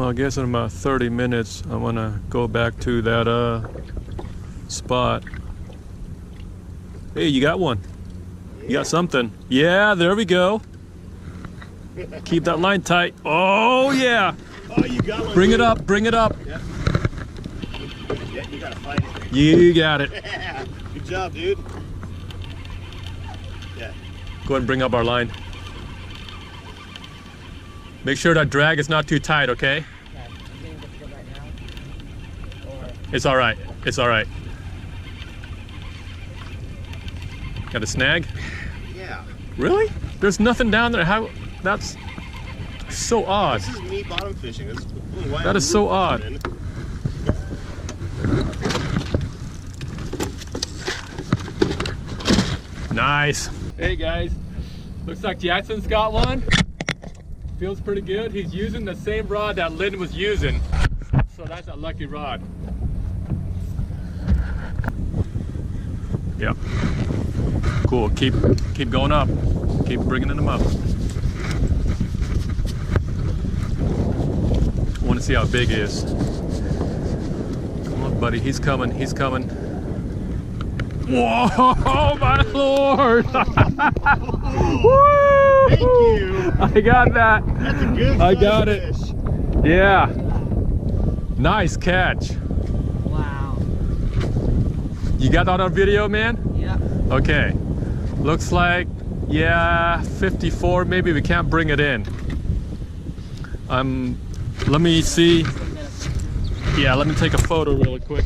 Well, I guess in about 30 minutes, I want to go back to that spot. Hey, you got one. You got something. Yeah, there we go. Keep that line tight. Oh, yeah. Oh, you got one. Bring it up, bring it up. Yeah. Yeah, you gotta fight it. You got it. Yeah. Good job, dude. Yeah. Go ahead and bring up our line. Make sure that drag is not too tight, okay? Yeah, you think it's good right now? Or... It's all right. It's all right. Got a snag? Yeah. Really? There's nothing down there. How? That's so odd. This is me bottom fishing. This is why That is so odd. Nice. Hey guys, looks like Jaxon's got one. Feels pretty good. He's using the same rod that Lynn was using. So that's a lucky rod. Yep. Cool. Keep going up. Keep bringing them up. I want to see how big he is. Come on, buddy. He's coming. He's coming. Whoa, my Lord! Woo! Thank you. I got that. That's a good I got it. fish. Yeah. Nice catch. Wow. You got that on video, man? Yeah. Okay. Looks like, yeah, 54. Maybe we can't bring it in. Let me see. Yeah, let me take a photo really quick.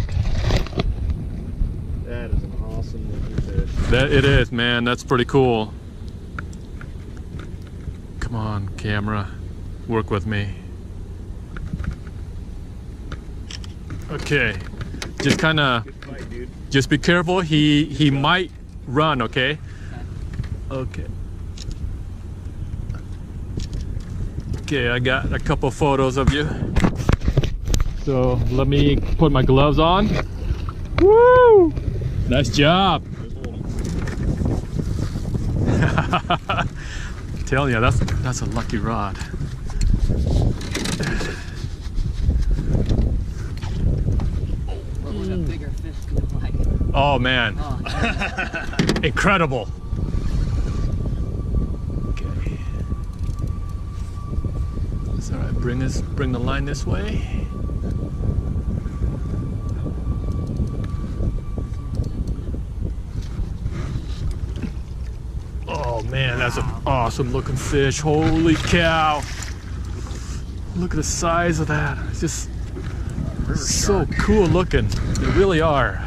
That is an awesome looking fish. That it is, man. That's pretty cool. Come on, camera. Work with me. Okay. Just kind of. Good fight, dude. Just be careful. He might run. Okay. Okay. Okay. I got a couple photos of you. So let me put my gloves on. Woo! Nice job. Telling you, that's a lucky rod. What would a bigger fish look like? Oh man, Oh, yeah. incredible. Okay. It's all right. Bring the line this way. Oh man, that's an awesome looking fish. Holy cow. Look at the size of that. It's just so cool looking. They really are.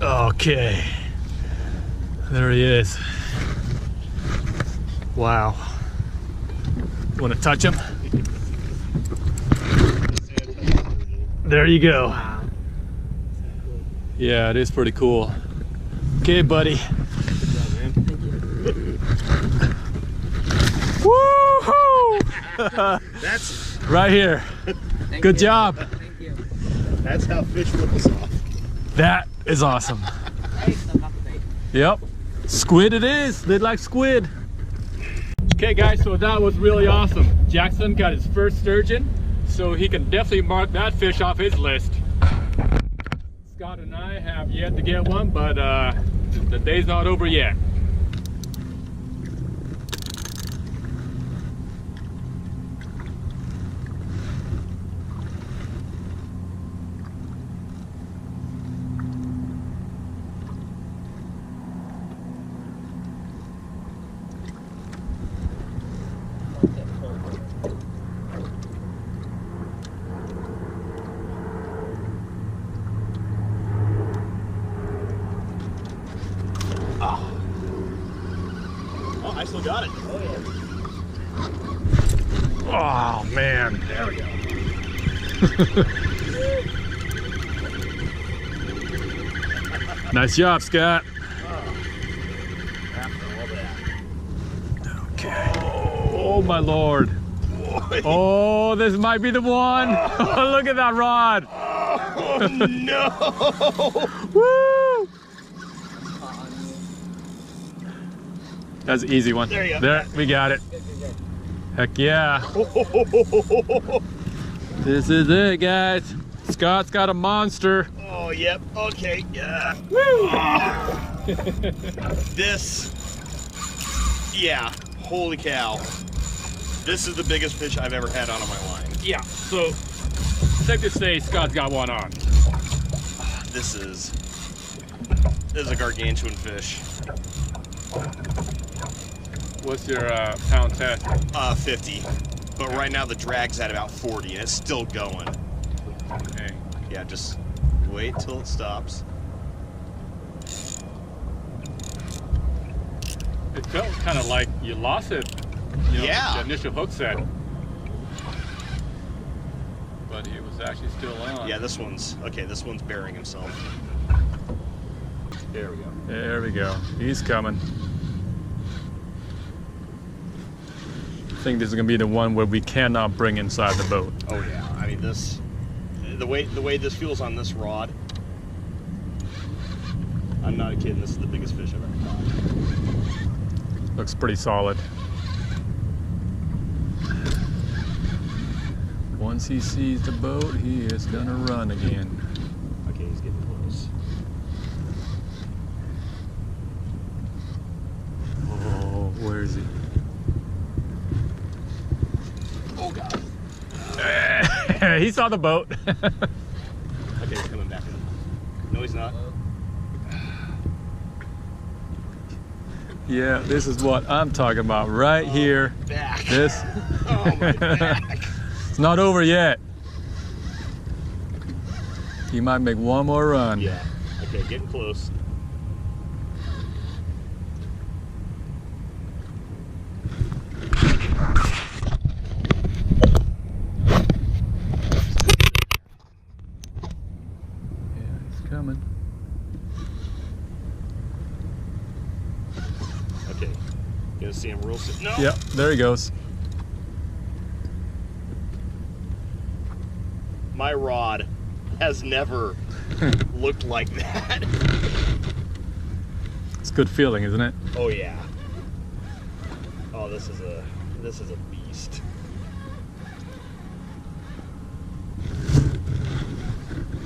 Okay, there he is. Wow. You want to touch him? There you go. Wow. Yeah, it is pretty cool. Okay, buddy. Good job, man. Woohoo! That's Right here. Thank Good you. job. Thank you. that's how fish flip us off. That is awesome. Hey, so not the bait. Yep. Squid it is. They like squid. Okay guys, so that was really awesome. Jaxon got his first sturgeon, so he can definitely mark that fish off his list. Scott and I have yet to get one, but the day's not over yet. Oh, I still got it. Oh, yeah. Oh man. There we go. Nice job, Scott. After all that. Okay. my Lord. Boy. Oh, this might be the one. Oh, look at that rod. Oh no! Woo! That's an easy one. There you go. There, we got it. Heck yeah. This is it, guys. Scott's got a monster. Oh, yep. Okay. Yeah. Woo! This. Yeah. Holy cow. This is the biggest fish I've ever had on my line. Yeah, so safe to say Scott's got one on. This is a gargantuan fish. What's your pound test? 50. But right now the drag's at about 40 and it's still going. Okay. Yeah, just wait till it stops. It felt kind of like you lost it. You know, Yeah. the initial hook set. But he was actually still on. Yeah, this one's bearing himself. There we go. There we go. He's coming. I think this is gonna be the one where we cannot bring inside the boat. Oh yeah. I mean this, the way this feels on this rod. I'm not kidding. This is the biggest fish I've ever caught. Looks pretty solid. Once he sees the boat, he is gonna run again. Okay, he's getting close. Oh, where is he? Oh god. He saw the boat. Okay, he's coming back in. No, he's not. Yeah, this is what I'm talking about right here. Back. This. Oh my back. It's not over yet. He might make one more run. Yeah. Okay, getting close. Yeah, he's coming. Okay. Gonna see him real soon. No. Yep, there he goes. My rod has never looked like that. It's a good feeling, isn't it? Oh yeah. Oh, this is a beast.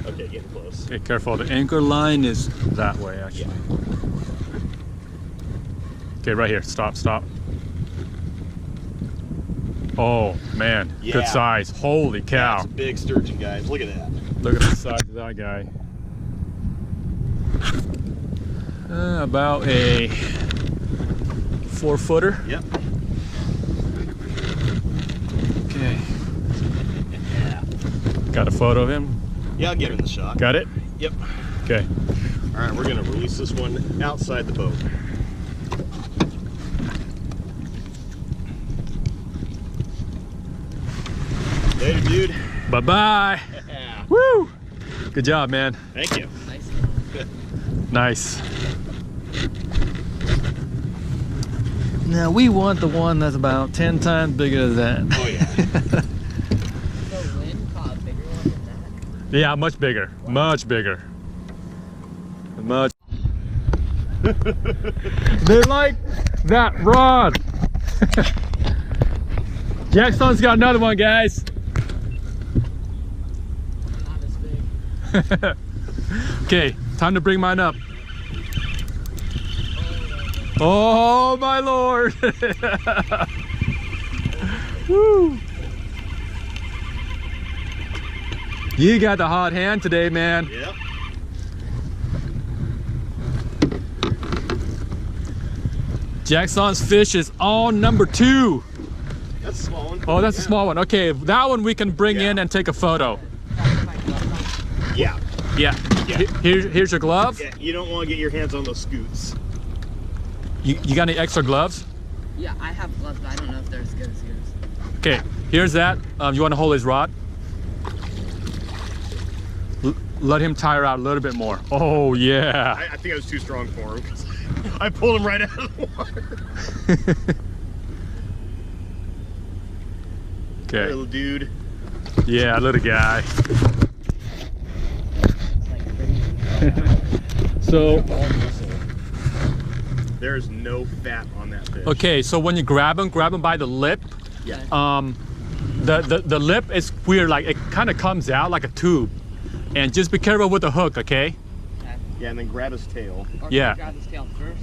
Okay, getting close. Okay, careful. The anchor line is that way, actually. Yeah. Okay, right here. Stop, stop. Oh, man. Yeah. Good size. Holy cow. That's a big sturgeon, guys. Look at that. Look at the size of that guy. About a 4-footer. Yep. Okay. Yeah. Got a photo of him? Yeah, I'll give him the shot. Got it? Yep. Okay. All right, we're gonna release this one outside the boat. Later, dude. Bye-bye. Yeah. Woo! Good job, man. Thank you. Nice. Nice. Now we want the one that's about 10 times bigger than that. Oh yeah. So Lynn caught a bigger one than that. Yeah, much bigger. Much bigger. Much. They like that rod. Jaxon's got another one, guys. Not as big. Okay, time to bring mine up. Oh my Lord. Woo. You got the hot hand today, man. Yep. Jaxon's fish is on number 2. That's a small one. Oh, that's a small one. Okay, that one we can bring in and take a photo. Yeah. Yeah. Yeah. Here's your glove. Yeah. You don't want to get your hands on those scoots. You got any extra gloves? Yeah, I have gloves, but I don't know if they're as good as yours. Okay, here's that. You want to hold his rod? Let him tire out a little bit more. Oh, yeah. I think I was too strong for him because I pulled him right out of the water. Okay. Little dude. Yeah, little guy. So, There's no fat on that fish. okay, so when you grab him by the lip. Yeah. The lip is weird, like it kind of comes out like a tube. And just be careful with the hook, okay? Yeah, and then grab his tail. Or Yeah. grab his tail first,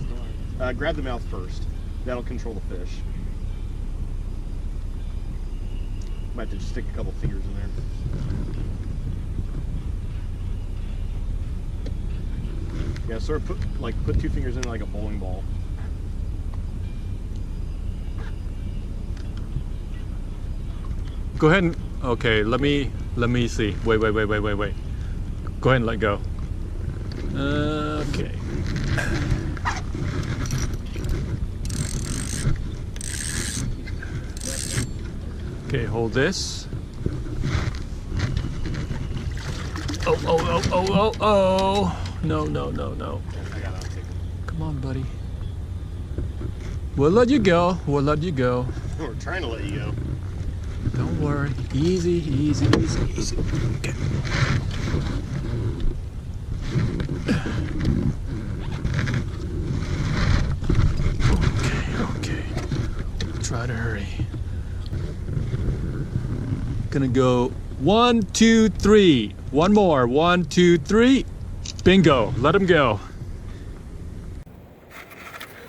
or... Grab the mouth first. That'll control the fish. Might have to just stick a couple fingers in there. Yeah, sort of put 2 fingers in like a bowling ball. Go ahead and, okay, let me see. Wait. Go ahead and let go. Okay. Okay, hold this. Oh. No. Come on, buddy. We'll let you go. We're trying to let you go. Don't worry. Easy. Okay. Okay. Try to hurry. Gonna go 1, 2, 3. One more. 1, 2, 3. Bingo. Let him go.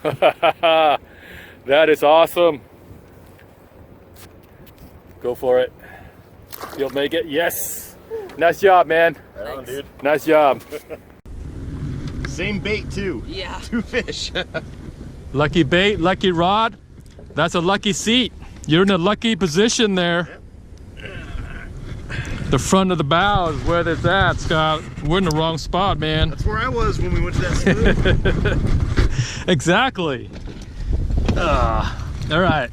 That is awesome. Go for it. You'll make it. Yes. Nice job, man. Right on, dude. Nice job. Same bait too. Yeah. 2 fish. Lucky bait, lucky rod. That's a lucky seat. You're in a lucky position there. The front of the bow is where it's at, Scott. We're in the wrong spot, man. That's where I was when we went to that spoon. Exactly. All right.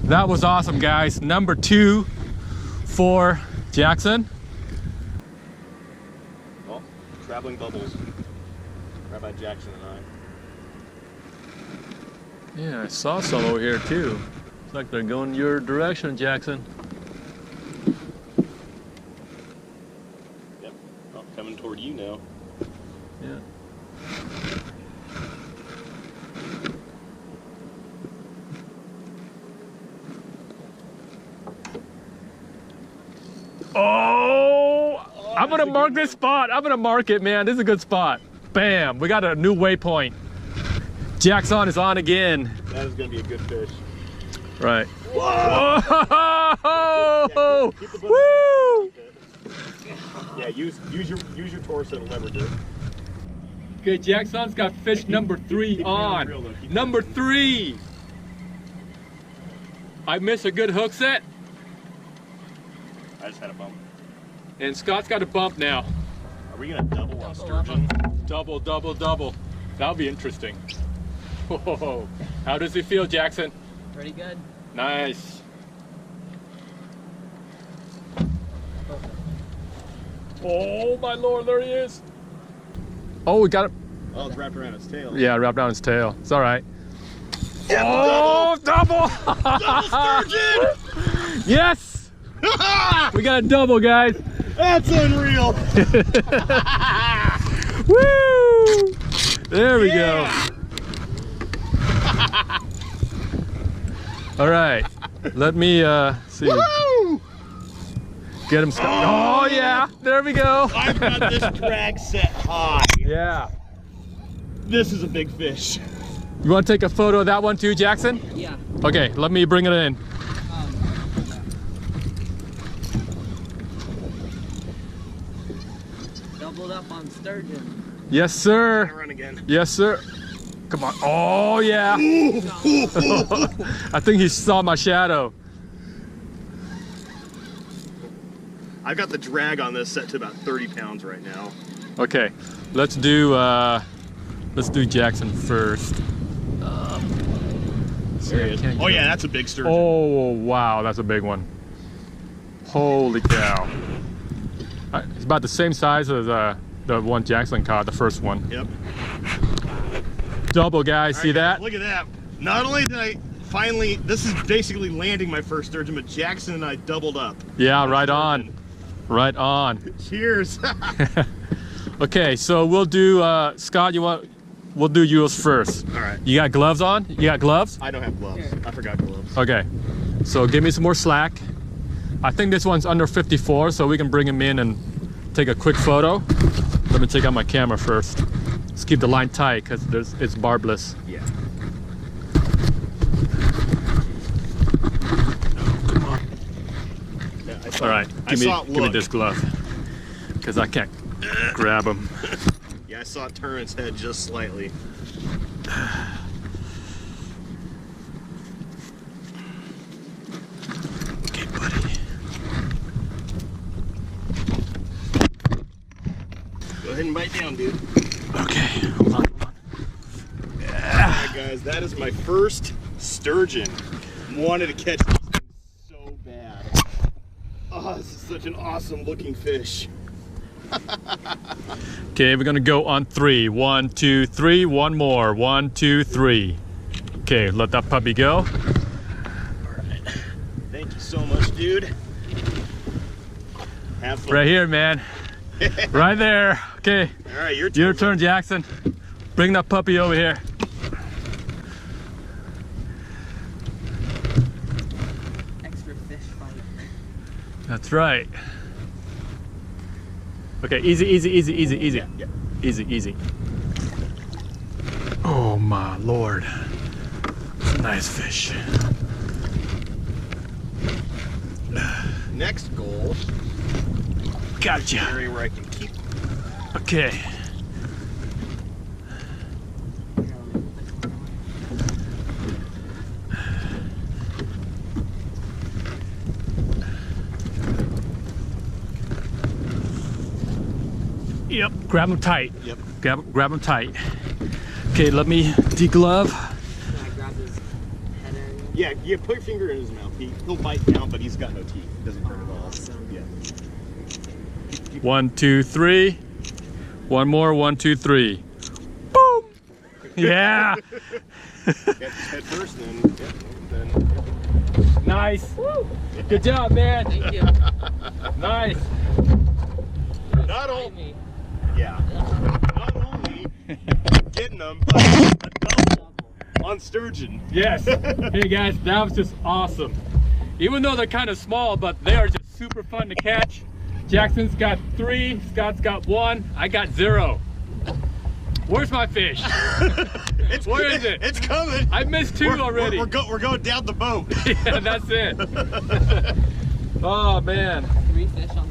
That was awesome, guys. Number 2 for Jaxon. Oh, traveling bubbles. Rabbi Jaxon and Yeah, I saw some over here too. Looks like they're going your direction, Jaxon. Yep. Oh, coming toward you now. Yeah. Oh, I'm gonna mark this spot. I'm gonna mark it, man. This is a good spot. Bam, we got a new waypoint. Jaxon is on again. That is gonna be a good fish. Right. Whoa! Whoa! Keep the Woo! Yeah, use your torso to leverage it. Okay, Jaxon's got fish number 3 on. Number 3. I missed a good hook set. I just had a bump. And Scott's got a bump now. Are we gonna double on sturgeon? Double. That'll be interesting. Whoa. How does it feel, Jaxon? Pretty good. Nice. Oh my lord, there he is. Oh, we got it. Oh, it's wrapped around its tail. Yeah, wrapped around his tail. It's all right. Oh, double! Double sturgeon! Yes! We got a double, guys. That's unreal. Woo! There we go. All right. Let me see. Woo! Get him. Oh yeah! There we go. I've got this drag set high. Yeah. This is a big fish. You want to take a photo of that one too, Jaxon? Yeah. Okay. Let me bring it in. Doubled up on sturgeon. Yes, sir. Run again. Yes, sir. Come on. Oh yeah. I think he saw my shadow. I've got the drag on this set to about 30 pounds right now. Okay. Let's do Jaxon first. There he is. Oh yeah, that's a big sturgeon. Oh wow, that's a big one. Holy cow! It's about the same size as the one Jaxon caught, the first one. Yep. Double, guys. See that? Look at that. Not only did I finally, this is basically landing my first sturgeon, but Jaxon and I doubled up. Yeah, right on. Right on. Cheers. Okay, so we'll do, Scott, we'll do yours first. All right. You got gloves on? You got gloves? I don't have gloves. I forgot gloves. Okay, so give me some more slack. I think this one's under 54, so we can bring him in and take a quick photo. Let me take out my camera first. Let's keep the line tight because it's barbless. Yeah. Come on. Yeah, All right, give me this glove because I can't grab him. Yeah, I saw it turn its head just slightly. Okay, buddy. Go ahead and bite down, dude. Okay, hold on. Alright guys, that is my first sturgeon. Wanted to catch this thing so bad. Oh, this is such an awesome looking fish. Okay, we're gonna go on 3. 1, 2, 3. One more. 1, 2, 3. Okay, let that puppy go. Alright. Thank you so much, dude. Have fun. Right here, man. Right there. Okay. Alright, your turn. Your turn, Jaxon. Bring that puppy over here. Extra fish fight. That's right. Okay, easy, easy, easy, easy, easy. Yeah. Easy, easy. Oh my lord. It's a nice fish. Next goal. Gotcha. Area where I can keep. Okay. Yep, grab them tight. Yep. Grab them tight. Okay, let me deglove. Can I grab his head area? Yeah, put your finger in his mouth. He'll bite down, but he's got no teeth. He doesn't hurt at all. Awesome. Yeah. 1, 2, 3. One more. 1, 2, 3. Boom! Yeah. Head first, then. Nice. Good job, man. Thank you. Nice. Not only. Me. Yeah. Not only getting them, but a double on sturgeon. Yes. Hey guys, that was just awesome. Even though they're kind of small, but they are just super fun to catch. Jaxon's got 3, Scott's got 1, I got 0. Where's my fish? Where is it? It's coming. I missed 2 already. We're going down the boat. Yeah, that's it. Oh man. 3 fish on